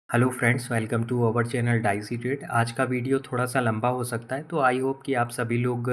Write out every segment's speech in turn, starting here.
Hello friends, welcome to our channel dicey trade. आज का video थोड़ा सा लंबा हो सकता है, तो आई होप कि आप सभी लोग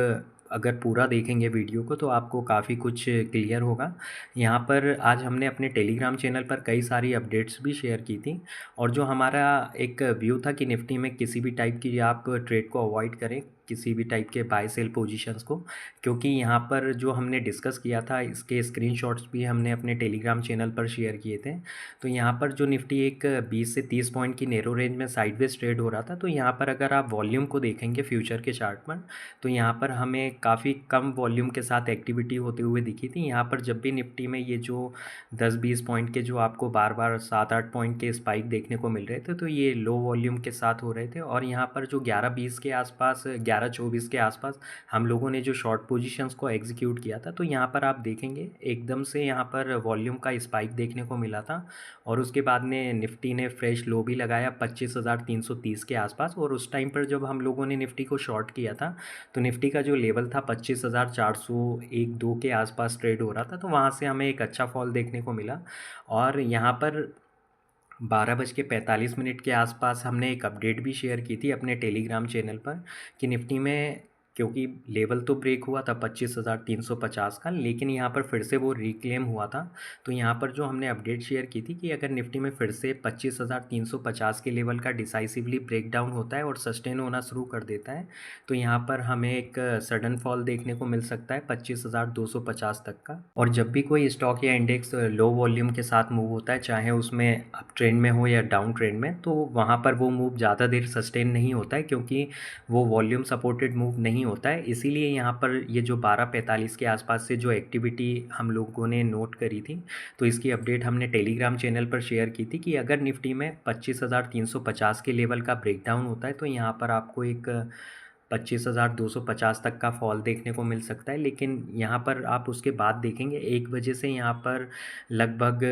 अगर पूरा देखेंगे वीडियो को तो आपको काफ़ी कुछ क्लियर होगा। यहाँ पर आज हमने अपने टेलीग्राम चैनल पर कई सारी अपडेट्स भी शेयर की थी, और जो हमारा एक व्यू था कि निफ्टी में किसी भी टाइप की आप ट्रेड को अवॉइड करें, किसी भी टाइप के बाय सेल पोजीशंस को, क्योंकि यहाँ पर जो हमने डिस्कस किया था इसके स्क्रीनशॉट्स भी हमने अपने टेलीग्राम चैनल पर शेयर किए थे। तो यहाँ पर जो निफ्टी एक 20 से 30 पॉइंट की नैरो रेंज में साइडवेज ट्रेड हो रहा था, तो यहाँ पर अगर आप वॉल्यूम को देखेंगे फ्यूचर के चार्ट पर, तो यहाँ पर हमें काफ़ी कम वॉल्यूम के साथ एक्टिविटी होते हुए दिखी थी। यहाँ पर जब भी निफ्टी में ये जो 10-20 पॉइंट के जो आपको बार बार 7-8 पॉइंट के स्पाइक देखने को मिल रहे थे, तो ये लो वॉल्यूम के साथ हो रहे थे। और यहाँ पर जो 11-20 के आसपास, 11-24 के आसपास हम लोगों ने जो शॉर्ट पोजीशंस को एग्जीक्यूट किया था, तो यहाँ पर आप देखेंगे एकदम से यहाँ पर वॉल्यूम का स्पाइक देखने को मिला था। और उसके बाद में निफ्टी ने फ्रेश लो भी लगाया 25,330 के आसपास। और उस टाइम पर जब हम लोगों ने निफ्टी को शॉर्ट किया था, तो निफ्टी का जो लेवल था 25,401-2 के आसपास ट्रेड हो रहा था, तो वहाँ से हमें एक अच्छा फॉल देखने को मिला। और यहाँ पर 12:45 के आसपास हमने एक अपडेट भी शेयर की थी अपने टेलीग्राम चैनल पर कि निफ्टी में, क्योंकि लेवल तो ब्रेक हुआ था 25,350 का, लेकिन यहाँ पर फिर से वो रिक्लेम हुआ था। तो यहाँ पर जो हमने अपडेट शेयर की थी कि अगर निफ्टी में फिर से 25,350 के लेवल का डिसाइसिवली ब्रेक डाउन होता है और सस्टेन होना शुरू कर देता है, तो यहाँ पर हमें एक सडन फॉल देखने को मिल सकता है 25,250 तक का। और जब भी कोई स्टॉक या इंडेक्स लो वॉल्यूम के साथ मूव होता है, चाहे उसमें अप ट्रेंड में हो या डाउन ट्रेंड में, तो वहाँ पर वो मूव ज़्यादा देर सस्टेन नहीं होता है, क्योंकि वो वॉल्यूम सपोर्टेड मूव नहीं होता है। इसीलिए यहाँ पर ये जो 12:45 के आसपास से जो एक्टिविटी हम लोगों ने नोट करी थी, तो इसकी अपडेट हमने टेलीग्राम चैनल पर शेयर की थी कि अगर निफ्टी में 25,350 के लेवल का ब्रेकडाउन होता है, तो यहाँ पर आपको एक 25,250 तक का फॉल देखने को मिल सकता है। लेकिन यहाँ पर आप उसके बाद देखेंगे 1 बजे से यहाँ पर लगभग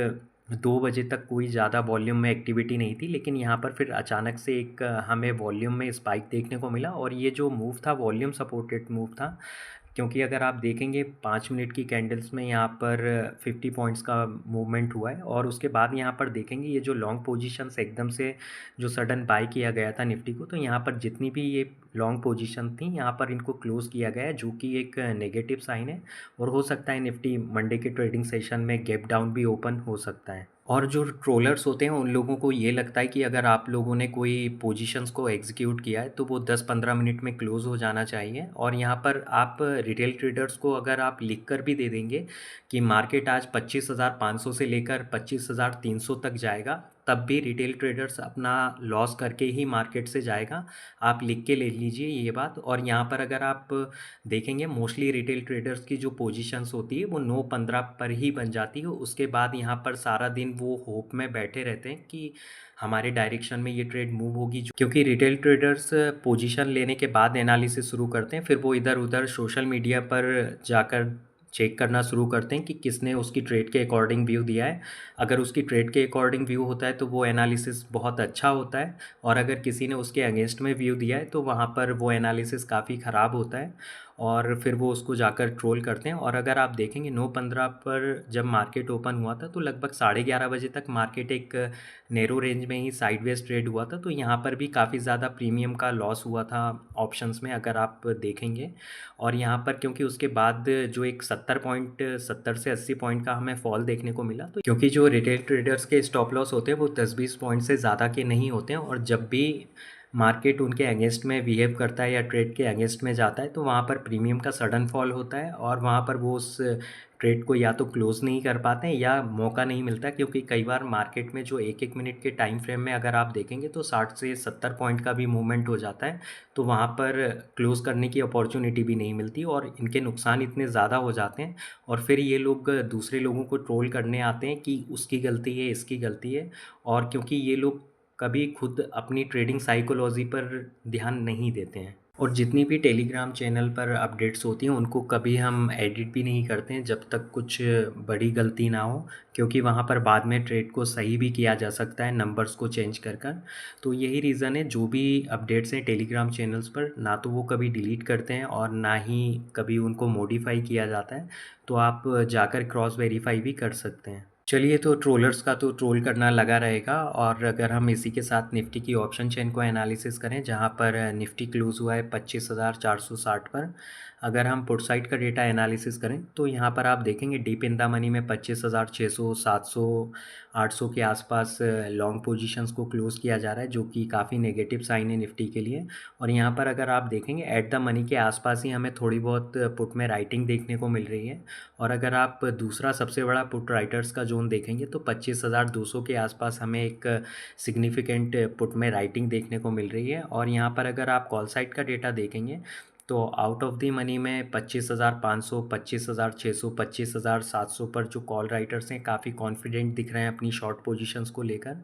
2 बजे तक कोई ज़्यादा वॉल्यूम में एक्टिविटी नहीं थी, लेकिन यहाँ पर फिर अचानक से एक हमें वॉल्यूम में स्पाइक देखने को मिला। और ये जो मूव था वॉल्यूम सपोर्टेड मूव था, क्योंकि अगर आप देखेंगे 5 मिनट की कैंडल्स में यहाँ पर 50 पॉइंट्स का मूवमेंट हुआ है। और उसके बाद यहाँ पर देखेंगे ये जो लॉन्ग पोजीशंस एकदम से जो सडन बाय किया गया था निफ्टी को, तो यहाँ पर जितनी भी ये लॉन्ग पोजीशन थी यहाँ पर इनको क्लोज़ किया गया है, जो कि एक नेगेटिव साइन है। और हो सकता है निफ्टी मंडे के ट्रेडिंग सेशन में गैप डाउन भी ओपन हो सकता है। और जो ट्रोलर्स होते हैं उन लोगों को ये लगता है कि अगर आप लोगों ने कोई पोजीशंस को एग्जीक्यूट किया है तो वो 10-15 मिनट में क्लोज़ हो जाना चाहिए। और यहाँ पर आप रिटेल ट्रेडर्स को अगर आप लिख कर भी दे देंगे कि मार्केट आज 25,500 से लेकर 25,300 तक जाएगा, तब भी रिटेल ट्रेडर्स अपना लॉस करके ही मार्केट से जाएगा। आप लिख के ले लीजिए ये बात। और यहाँ पर अगर आप देखेंगे मोस्टली रिटेल ट्रेडर्स की जो पोजीशंस होती है वो 9:15 पर ही बन जाती है। उसके बाद यहाँ पर सारा दिन वो होप में बैठे रहते हैं कि हमारे डायरेक्शन में ये ट्रेड मूव होगी, क्योंकि रिटेल ट्रेडर्स पोजीशन लेने के बाद एनालिसिस शुरू करते हैं, फिर वो इधर उधर सोशल मीडिया पर जाकर चेक करना शुरू करते हैं कि किसने उसकी ट्रेड के अकॉर्डिंग व्यू दिया है। अगर उसकी ट्रेड के अकॉर्डिंग व्यू होता है तो वो एनालिसिस बहुत अच्छा होता है, और अगर किसी ने उसके अगेंस्ट में व्यू दिया है तो वहाँ पर वो एनालिसिस काफ़ी ख़राब होता है, और फिर वो उसको जाकर ट्रोल करते हैं। और अगर आप देखेंगे 9:15 पर जब मार्केट ओपन हुआ था, तो लगभग 11:30 बजे तक मार्केट एक नैरो रेंज में ही साइडवेज ट्रेड हुआ था। तो यहाँ पर भी काफ़ी ज़्यादा प्रीमियम का लॉस हुआ था ऑप्शंस में, अगर आप देखेंगे। और यहाँ पर क्योंकि उसके बाद जो एक 70 से 80 पॉइंट का हमें फॉल देखने को मिला, तो क्योंकि जो रिटेल ट्रेडर्स के स्टॉप लॉस होते हैं वो 10-20 पॉइंट से ज़्यादा के नहीं होते हैं, और जब भी मार्केट उनके अगेंस्ट में बिहेव करता है या ट्रेड के अगेंस्ट में जाता है, तो वहाँ पर प्रीमियम का सडन फॉल होता है, और वहाँ पर वो उस ट्रेड को या तो क्लोज़ नहीं कर पाते हैं या मौका नहीं मिलता। क्योंकि कई बार मार्केट में जो 1-1 मिनट के टाइम फ्रेम में अगर आप देखेंगे तो 60 से 70 पॉइंट का भी मूवमेंट हो जाता है, तो वहाँ पर क्लोज़ करने की अपॉर्चुनिटी भी नहीं मिलती, और इनके नुकसान इतने ज़्यादा हो जाते हैं। और फिर ये लोग दूसरे लोगों को ट्रोल करने आते हैं कि उसकी गलती है, इसकी गलती है। और क्योंकि ये लोग कभी खुद अपनी ट्रेडिंग साइकोलॉजी पर ध्यान नहीं देते हैं। और जितनी भी टेलीग्राम चैनल पर अपडेट्स होती हैं उनको कभी हम एडिट भी नहीं करते हैं जब तक कुछ बड़ी गलती ना हो, क्योंकि वहाँ पर बाद में ट्रेड को सही भी किया जा सकता है नंबर्स को चेंज कर कर। तो यही रीज़न है, जो भी अपडेट्स हैं टेलीग्राम चैनल्स पर ना तो वो कभी डिलीट करते हैं और ना ही कभी उनको मॉडिफाई किया जाता है। तो आप जाकर क्रॉस वेरीफाई भी कर सकते हैं। चलिए, तो ट्रोलर्स का तो ट्रोल करना लगा रहेगा, और अगर हम इसी के साथ निफ्टी की ऑप्शन चेन को एनालिसिस करें, जहां पर निफ्टी क्लोज हुआ है 25,460 पर। अगर हम पुट साइड का डेटा एनालिसिस करें तो यहां पर आप देखेंगे डीप इन द मनी में 25,600, 700, 800 के आसपास लॉन्ग पोजीशंस को क्लोज किया जा रहा है, जो कि काफ़ी नेगेटिव साइन है निफ्टी के लिए। और यहाँ पर अगर आप देखेंगे एट द मनी के आसपास ही हमें थोड़ी बहुत पुट में राइटिंग देखने को मिल रही है। और अगर आप दूसरा सबसे बड़ा पुट राइटर्स का जोन देखेंगे तो 25,200 के आसपास हमें एक सिग्निफिकेंट पुट में राइटिंग देखने को मिल रही है। और यहाँ पर अगर आप कॉल साइड का डेटा देखेंगे तो आउट ऑफ द मनी में 25,500, 25,600, 25,700 पर जो कॉल राइटर्स हैं काफ़ी कॉन्फिडेंट दिख रहे हैं अपनी शॉर्ट पोजीशंस को लेकर।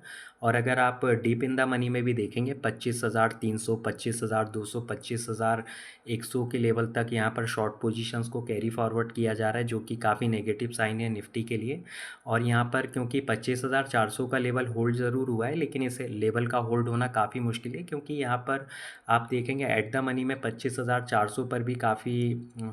और अगर आप डीप इन द मनी में भी देखेंगे 25,300, 25,200, 25,100 के लेवल तक यहाँ पर शॉर्ट पोजीशंस को कैरी फॉरवर्ड किया जा रहा है, जो कि काफ़ी नेगेटिव साइन है निफ्टी के लिए। और यहाँ पर क्योंकि 25,400 का लेवल होल्ड ज़रूर हुआ है, लेकिन इस लेवल का होल्ड होना काफ़ी मुश्किल है, क्योंकि यहाँ पर आप देखेंगे एट द मनी में 25,400 पर भी काफ़ी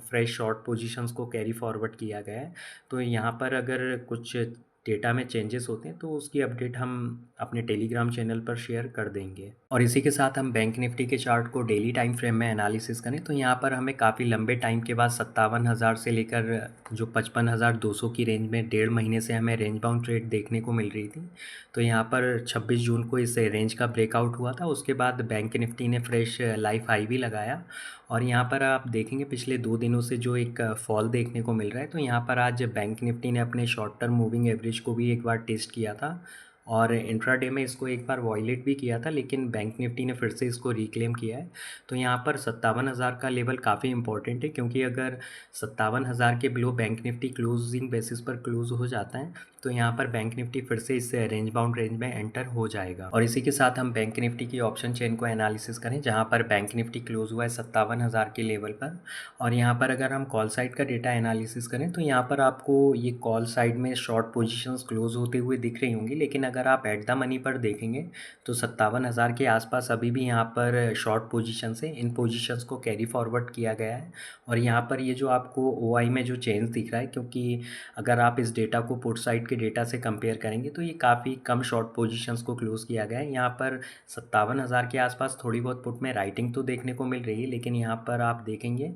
फ्रेश शॉर्ट पोजीशंस को कैरी फॉरवर्ड किया गया है। तो यहाँ पर अगर कुछ डेटा में चेंजेस होते हैं तो उसकी अपडेट हम अपने टेलीग्राम चैनल पर शेयर कर देंगे। और इसी के साथ हम बैंक निफ्टी के चार्ट को डेली टाइम फ्रेम में एनालिसिस करें तो यहाँ पर हमें काफ़ी लंबे टाइम के बाद 57,000 से लेकर जो 55,200 की रेंज में 1.5 महीने से हमें रेंज बाउंड ट्रेड देखने को मिल रही थी। तो यहाँ पर 26 जून को इस रेंज का ब्रेकआउट हुआ था, उसके बाद बैंक निफ्टी ने फ्रेश लाइफ हाई भी लगाया। और यहाँ पर आप देखेंगे पिछले 2 दिनों से जो एक फॉल देखने को मिल रहा है, तो यहाँ पर आज बैंक निफ्टी ने अपने शॉर्ट टर्म मूविंग एवरेज को भी एक बार टेस्ट किया था, और इंट्राडे में इसको एक बार वॉयलेट भी किया था, लेकिन बैंक निफ्टी ने फिर से इसको रिक्लेम किया है। तो यहाँ पर 57,000 का लेवल काफ़ी इंपॉर्टेंट है, क्योंकि अगर 57,000 के below bank Nifty closing basis पर क्लोज हो जाता है तो यहाँ पर बैंक निफ्टी फिर से इस रेंज बाउंड रेंज में एंटर हो जाएगा। और इसी के साथ हम बैंक निफ्टी की ऑप्शन चेन को एनालिसिस करें, जहाँ पर बैंक निफ्टी क्लोज हुआ है 57,000 के लेवल पर। और यहाँ पर अगर हम कॉल साइड का डेटा एनालिसिस करें तो यहाँ पर आपको ये कॉल साइड में शॉर्ट पोजीशंस क्लोज होते हुए दिख रही होंगी, लेकिन अगर आप एट द मनी पर देखेंगे तो 57,000 के आसपास अभी भी यहाँ पर शॉर्ट पोजीशन है, इन पोजीशंस को कैरी फॉरवर्ड किया गया है। और यहाँ पर ये जो आपको ओआई में जो चेंज दिख रहा है, क्योंकि अगर आप इस डेटा को पुट साइड के डेटा से कंपेयर करेंगे तो ये काफ़ी कम शॉर्ट पोजीशंस को क्लोज किया गया है। यहाँ पर 57,000 के आसपास थोड़ी बहुत पुट में राइटिंग तो देखने को मिल रही है, लेकिन यहाँ पर आप देखेंगे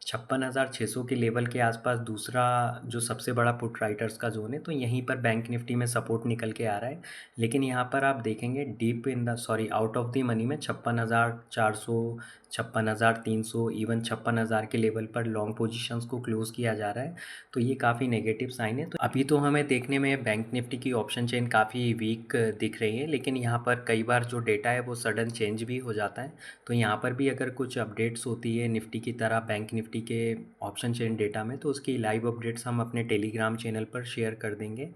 56,600 के लेवल के आसपास दूसरा जो सबसे बड़ा पुट राइटर्स का जोन है, तो यहीं पर बैंक निफ्टी में सपोर्ट निकल के आ रहा है। लेकिन यहाँ पर आप देखेंगे deep in the out of the money में 56,400, 56,300, इवन 56,000 के लेवल पर लॉन्ग पोजीशंस को क्लोज किया जा रहा है। तो ये काफ़ी नेगेटिव साइन है। तो अभी तो हमें देखने में बैंक निफ्टी की ऑप्शन चेन काफ़ी वीक दिख रही है, लेकिन यहाँ पर कई बार जो डेटा है वो सडन चेंज भी हो जाता है। तो यहाँ पर भी अगर कुछ अपडेट्स होती है निफ्टी की तरह बैंक निफ्टी के ऑप्शन चेन डेटा में, तो उसकी लाइव अपडेट्स हम अपने टेलीग्राम चैनल पर शेयर कर देंगे।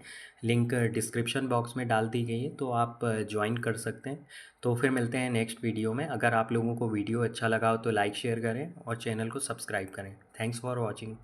लिंक डिस्क्रिप्शन बॉक्स में डाल दी गई है, तो आप ज्वाइन कर सकते हैं। तो फिर मिलते हैं नेक्स्ट वीडियो में। अगर आप लोगों को वीडियो अच्छा लगा हो तो लाइक शेयर करें और चैनल को सब्सक्राइब करें। Thanks for watching.